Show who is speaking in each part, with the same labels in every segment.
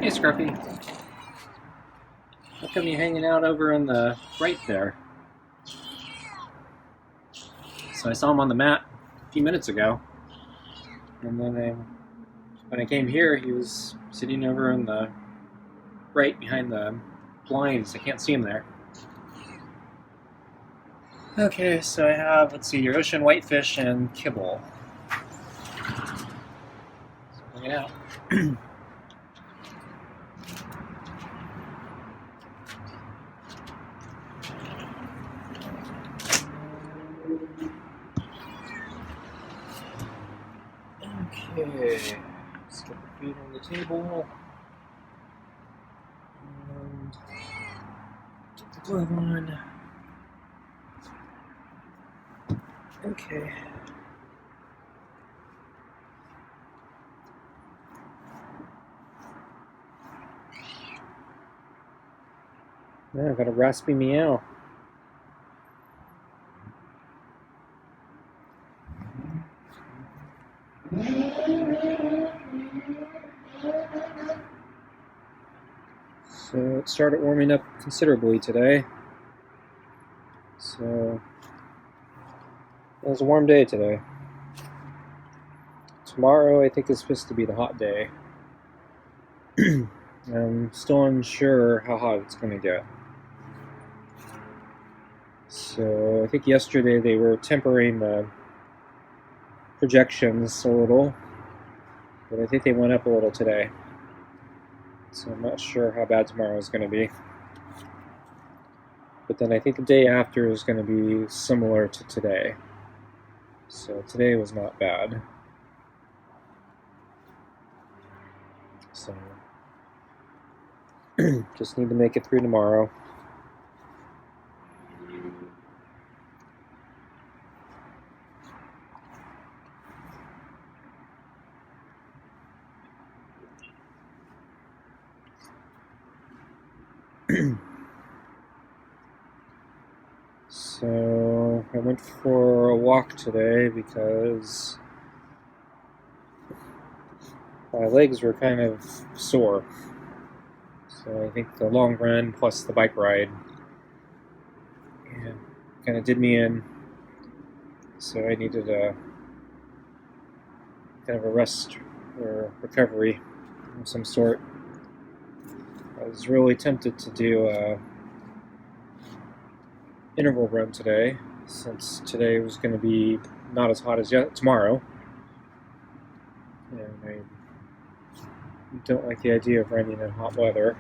Speaker 1: Hey, Scruffy. How come you hanging out over in the right there? So I saw him on the mat a few minutes ago, and then when I came here, he was sitting over in the right behind the blinds. I can't see him there. Okay, so I have, let's see, your ocean whitefish and kibble. So bring it out. Okay, let's get the feet on the table. And get the glove on. Okay. Now I've got a raspy meow. So it started warming up considerably today. So it was a warm day today. Tomorrow I think is supposed to be the hot day. I'm still unsure how hot it's going to get. So I think yesterday they were tempering the projections a little, but I think they went up a little today. So I'm not sure how bad tomorrow is going to be. But then I think the day after is going to be similar to today. So today was not bad. So just need to make it through tomorrow. So I went for a walk today because my legs were kind of sore. So I think the long run plus the bike ride kind of did me in. So I needed a kind of a rest or recovery of some sort. I was really tempted to do a interval run today, since today was going to be not as hot as tomorrow. And I don't like the idea of running in hot weather.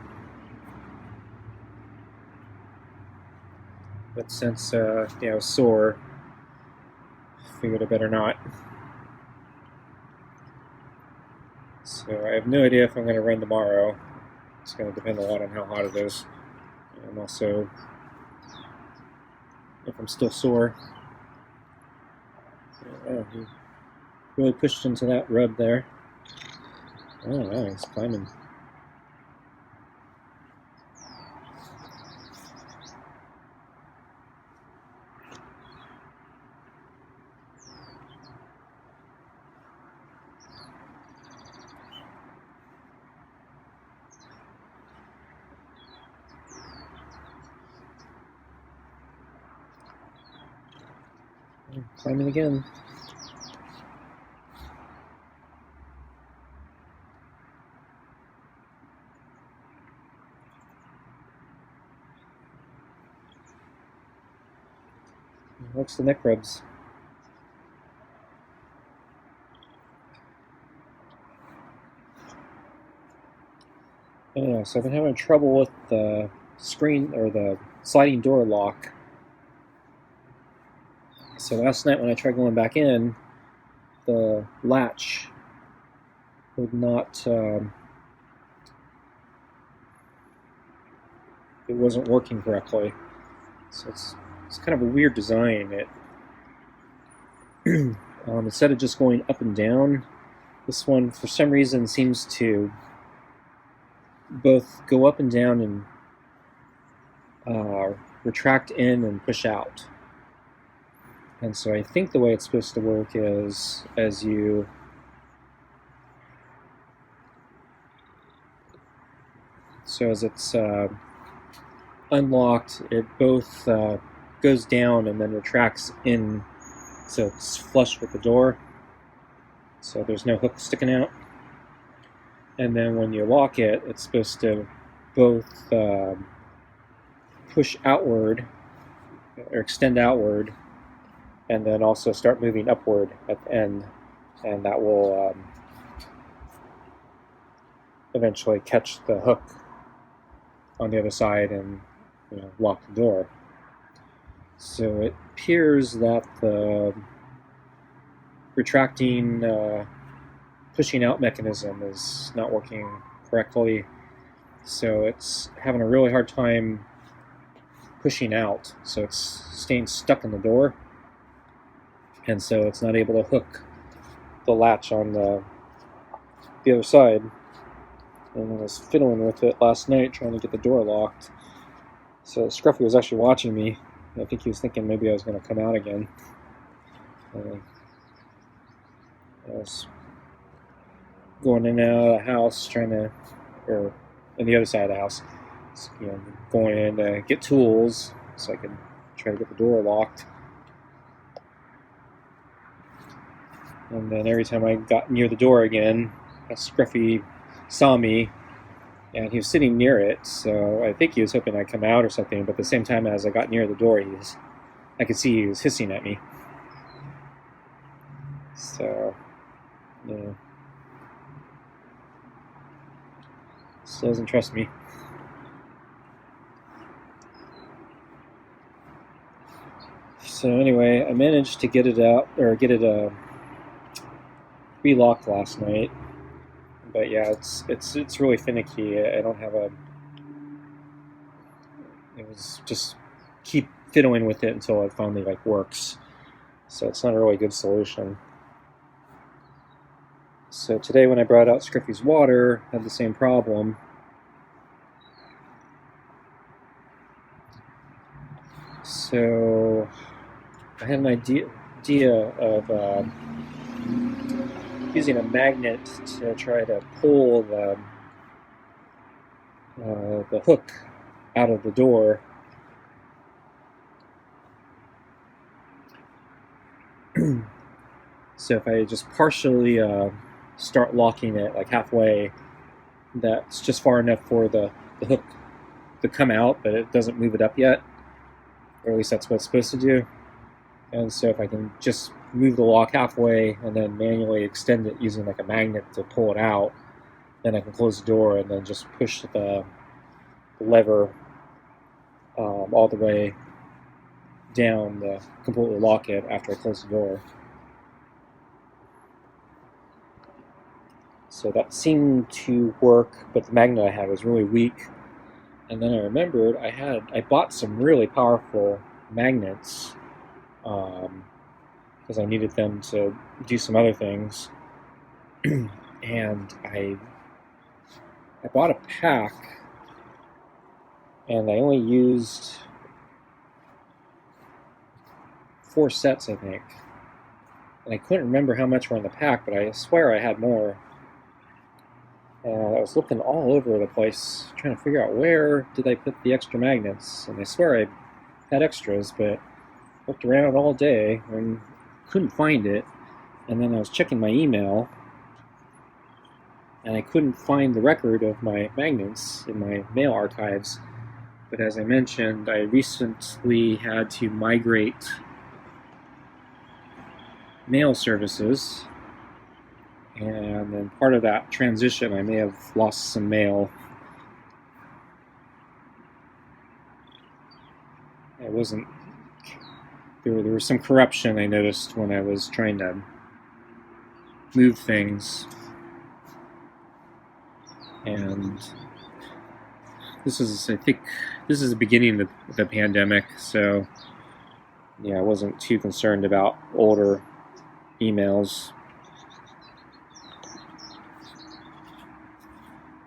Speaker 1: But since I was sore, I figured I better not. So I have no idea if I'm going to run tomorrow. It's going to depend a lot on how hot it is, and also if I'm still sore. Oh, he really pushed into that rub there. Oh wow, he's climbing. Climbing again. What's the neck rubs? Yeah, so I've been having trouble with the screen or the sliding door lock. So last night when I tried going back in, the latch would not, it wasn't working correctly. So it's kind of a weird design. It instead of just going up and down, this one for some reason seems to both go up and down and retract in and push out. And so I think the way it's supposed to work is as you So as it's unlocked, it both goes down and then retracts in, so it's flush with the door, so there's no hook sticking out. And then when you lock it, it's supposed to both push outward or extend outward, and then also start moving upward at the end, and that will eventually catch the hook on the other side and lock the door. So it appears that the retracting pushing out mechanism is not working correctly, so it's having a really hard time pushing out, so it's staying stuck in the door, and so it's not able to hook the latch on the other side. And I was fiddling with it last night trying to get the door locked, so Scruffy was actually watching me. I think he was thinking maybe I was going to come out again. I was going in and out of the house or in the other side of the house, going in to get tools so I could try to get the door locked. And then every time I got near the door again, Scruffy saw me, and he was sitting near it, so I think he was hoping I'd come out or something, but at the same time as I got near the door, I could see he was hissing at me. So, still doesn't trust me. So anyway, I managed to get it out, or get it relocked last night. But yeah, it's really finicky. I don't have it was just keep fiddling with it until it finally works. So it's not a really good solution. So today when I brought out Scruffy's water, I had the same problem. So I had an idea of using a magnet to try to pull the hook out of the door. So if I just partially start locking it halfway, that's just far enough for the hook to come out, but it doesn't move it up yet, or at least that's what it's supposed to do. And so if I can just move the lock halfway and then manually extend it using a magnet to pull it out, then I can close the door and then just push the lever all the way down to completely lock it after I close the door. So that seemed to work, but the magnet I had was really weak. And then I remembered I bought some really powerful magnets because I needed them to do some other things. And I bought a pack, and I only used 4 sets, I think. And I couldn't remember how much were in the pack, but I swear I had more. And I was looking all over the place, trying to figure out where did I put the extra magnets. And I swear I had extras, but looked around all day and couldn't find it. And then I was checking my email, and I couldn't find the record of my magnets in my mail archives. But as I mentioned, I recently had to migrate mail services, and then part of that transition I may have lost some mail. There was some corruption I noticed when I was trying to move things, and I think this is the beginning of the pandemic, so yeah, I wasn't too concerned about older emails.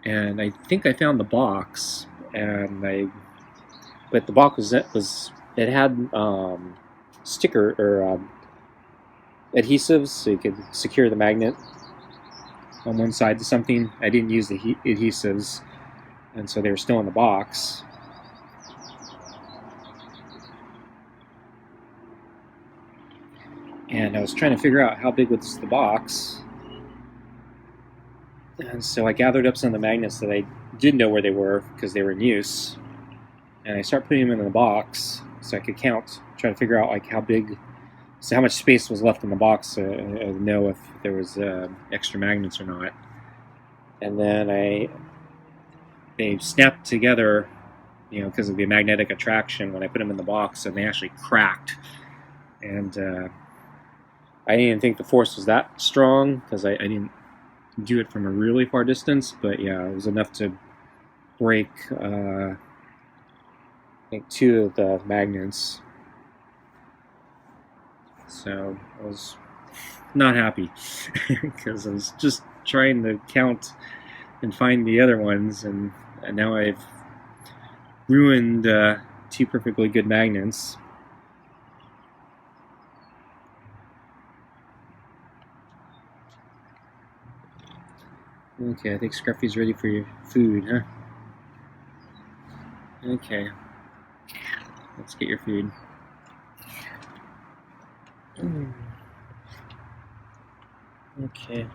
Speaker 1: And I think I found the box, but the box it had sticker or adhesives, so you could secure the magnet on one side to something. I didn't use the adhesives, and so they were still in the box. And I was trying to figure out how big was the box. And so I gathered up some of the magnets that I did know where they were because they were in use. And I started putting them in the box so I could count, try to figure out like how big, so how much space was left in the box to know if there was extra magnets or not. And then they snapped together, you know, because of the magnetic attraction when I put them in the box, and they actually cracked. And I didn't think the force was that strong because I didn't do it from a really far distance, but yeah, it was enough to break I think 2 of the magnets. So I was not happy because I was just trying to count and find the other ones, and now I've ruined 2 perfectly good magnets. Okay, I think Scruffy's ready for your food, huh? Okay, let's get your food. Okay.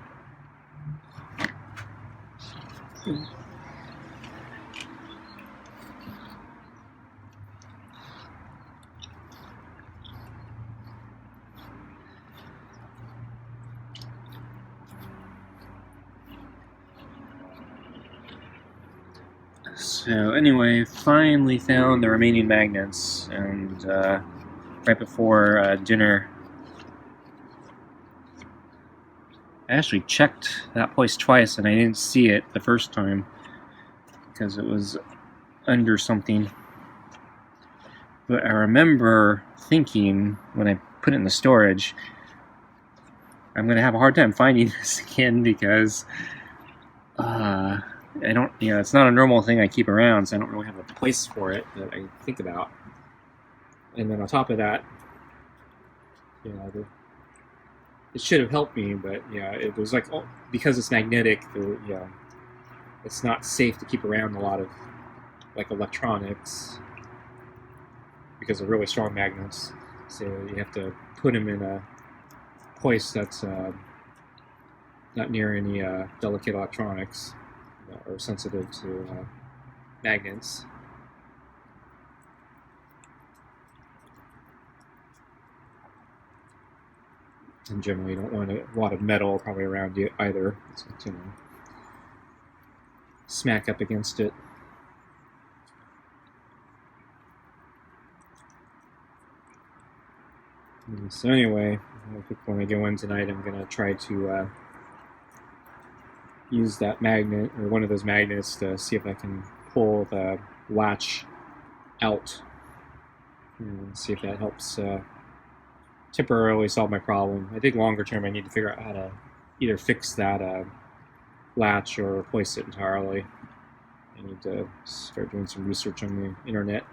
Speaker 1: So anyway, finally found the remaining magnets, and right before dinner, I actually checked that place twice and I didn't see it the first time because it was under something. But I remember thinking when I put it in the storage, I'm going to have a hard time finding this again because I don't, you know, it's not a normal thing I keep around, so I don't really have a place for it that I think about. And then on top of that, you know, it should have helped me, but yeah, it was like, oh, because it's magnetic, it's not safe to keep around a lot of like electronics because of really strong magnets. So you have to put them in a place that's not near any delicate electronics or sensitive to magnets. And generally, you don't want a lot of metal probably around you either. It's like, you know, smack up against it. And so anyway, I think when I go in tonight, I'm going to try to use that magnet, or one of those magnets, to see if I can pull the latch out and see if that helps temporarily solve my problem. I think longer term I need to figure out how to either fix that latch or replace it entirely. I need to start doing some research on the internet,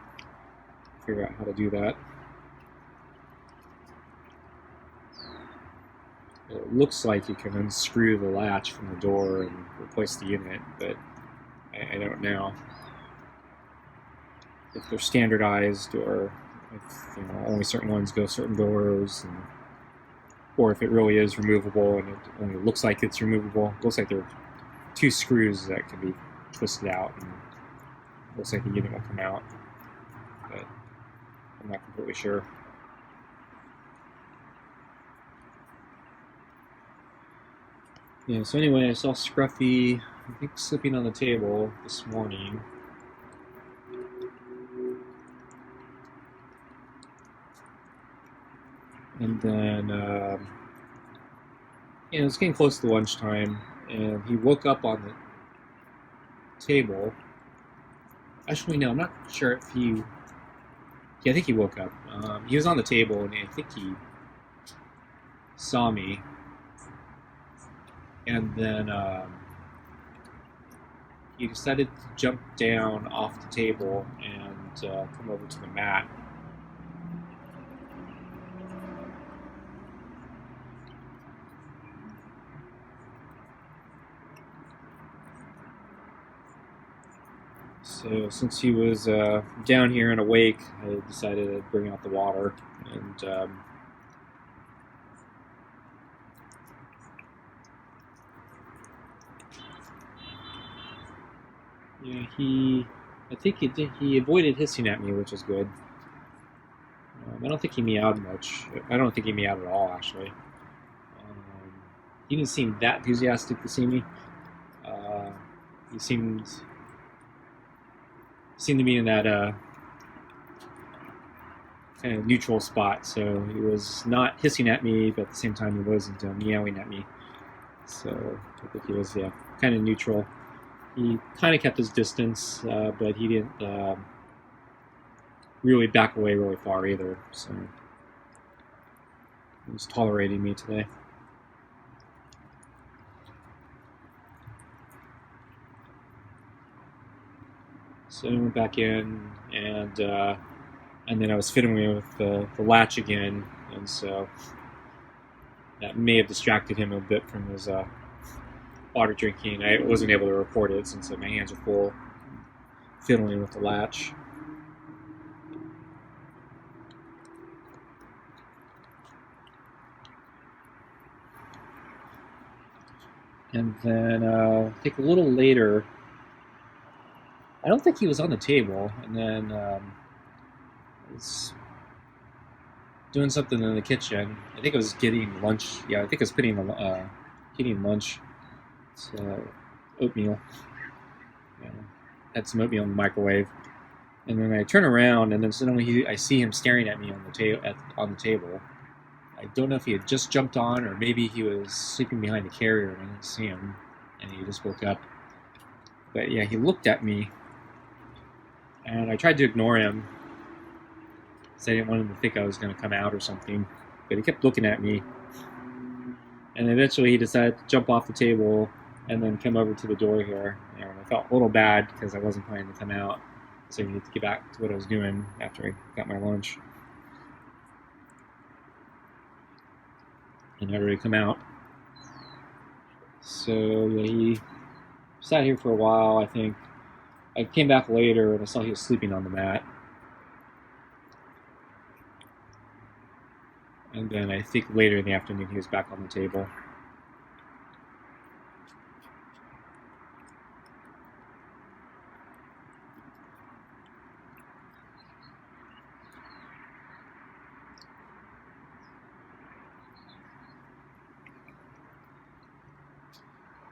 Speaker 1: figure out how to do that. It looks like you can unscrew the latch from the door and replace the unit, but I don't know if they're standardized or if, you know, only certain ones go certain doors, or if it really is removable and it only looks like it's removable. It looks like there are 2 screws that can be twisted out, and it looks like the unit will come out, but I'm not completely sure. Yeah, so anyway, I saw Scruffy, I think, slipping on the table this morning. And then, you know, it's getting close to lunchtime, and he woke up on the table. Actually, no, I'm not sure if he... Yeah, I think he woke up. He was on the table, and I think he saw me. And then he decided to jump down off the table and come over to the mat. So since he was down here and awake, I decided to bring out the water, and yeah, I think he avoided hissing at me, which is good. I don't think he meowed much. I don't think he meowed at all, actually. He didn't seem that enthusiastic to see me. He seemed to be in that kind of neutral spot. So he was not hissing at me, but at the same time he wasn't meowing at me. So I think he was kind of neutral. He kind of kept his distance, but he didn't really back away really far either. So he was tolerating me today. So I went back in, and then I was fiddling with the latch again, and so that may have distracted him a bit from his water drinking. I wasn't able to record it since my hands are full fiddling with the latch. And then I think a little later, I don't think he was on the table, and then I was doing something in the kitchen. I think I was getting lunch. Yeah, I think I was getting lunch. It's oatmeal. Yeah, had some oatmeal in the microwave, and then I turn around, and then suddenly I see him staring at me on the table. I don't know if he had just jumped on, or maybe he was sleeping behind the carrier and I didn't see him, and he just woke up. But yeah, he looked at me, and I tried to ignore him because I didn't want him to think I was going to come out or something. But he kept looking at me, and eventually he decided to jump off the table and then come over to the door here. And I felt a little bad because I wasn't planning to come out, so I needed to get back to what I was doing after I got my lunch. And never really come out. So yeah, he sat here for a while. I think I came back later and I saw he was sleeping on the mat. And then I think later in the afternoon he was back on the table.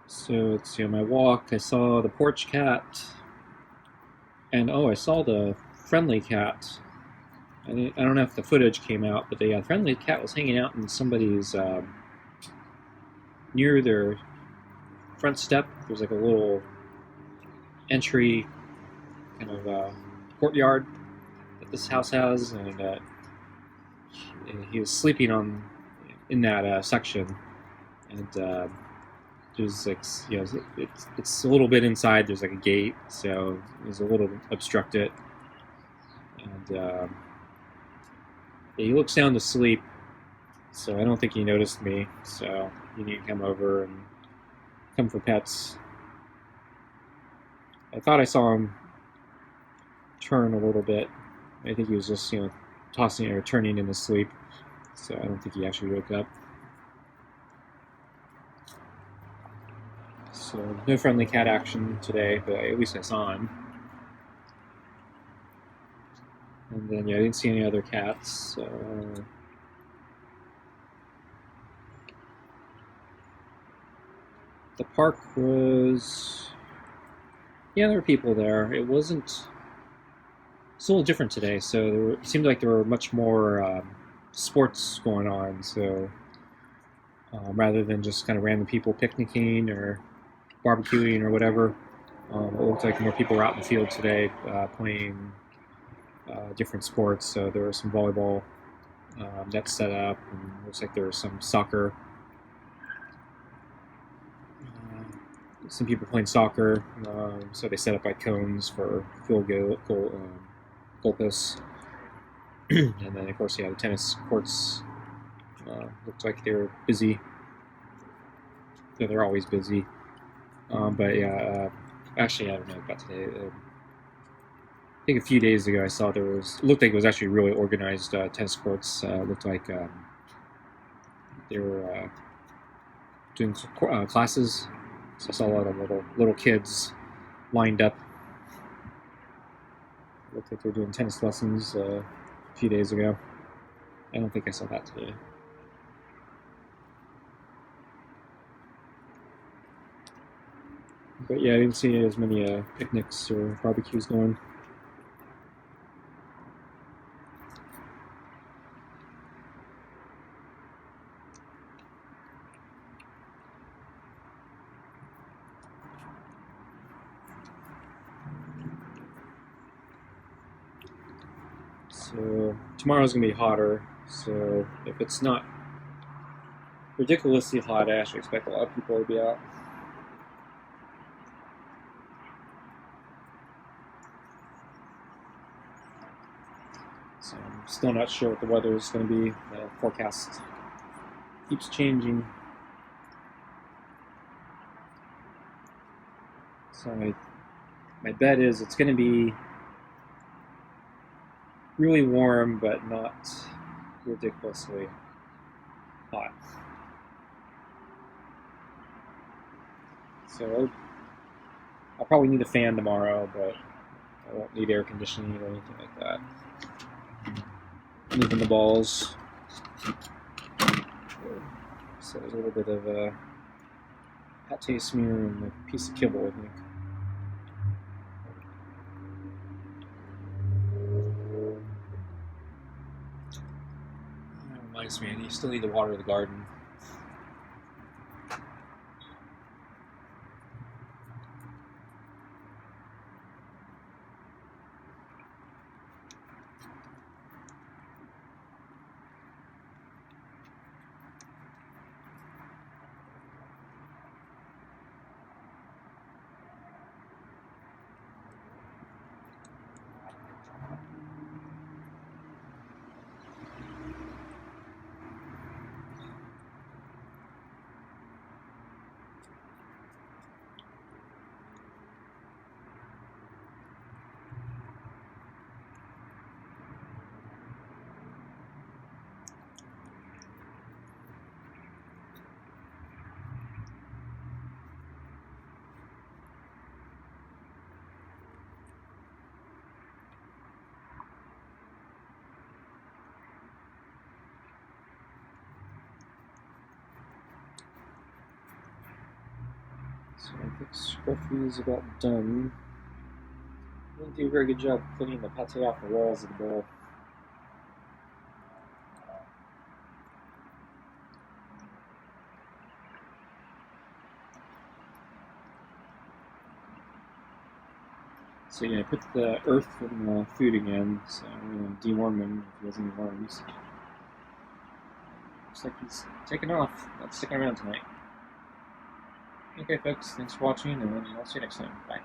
Speaker 1: So let's see, on my walk, I saw the porch cat, and I saw the friendly cat. I don't know if the footage came out, but the friendly cat was hanging out in somebody's, near their front step. There's like a little entry kind of courtyard that this house has, and he was sleeping in that section, and there's like, it's a little bit inside. There's like a gate, so it was a little obstructed, and he looks sound asleep. So I don't think he noticed me. So he didn't come over and come for pets. I thought I saw him turn a little bit. I think he was just tossing or turning in his sleep. So I don't think he actually woke up. So no friendly cat action today, but at least I saw him. And then I didn't see any other cats. The park was, there were people there. It's a little different today. So it seemed like there were much more sports going on. So rather than just kind of random people picnicking or barbecuing or whatever. It looked like more people were out in the field today playing different sports. So there was some volleyball nets set up, and it looks like there was some soccer. Some people playing soccer, so they set up like cones for field goal posts. And then of course, the tennis courts looked like they were busy. They're always busy. But actually, I don't know about today. think a few days ago I saw there was. It looked like it was actually really organized tennis courts. Looked like they were doing classes. So I saw a lot of little kids lined up. Looked like they were doing tennis lessons a few days ago. I don't think I saw that today. But yeah, I didn't see as many picnics or barbecues going. So tomorrow's gonna be hotter. So if it's not ridiculously hot, I actually expect a lot of people to be out. So I'm still not sure what the weather is going to be. The forecast keeps changing. So my bet is it's going to be really warm, but not ridiculously hot. So I'll probably need a fan tomorrow, but I won't need air conditioning or anything like that. Moving the balls. So there's a little bit of a pate smear and a piece of kibble, I think. That reminds me, you still need to water the garden. So I think Scruffy is about done. Didn't do a very good job cleaning the pate off the walls of the bowl. So yeah, I put the earth in the food again, so I'm going to deworm him if he has any worms. Looks like he's taken off, not sticking around tonight. Okay folks, thanks for watching, and I'll see you next time. Bye.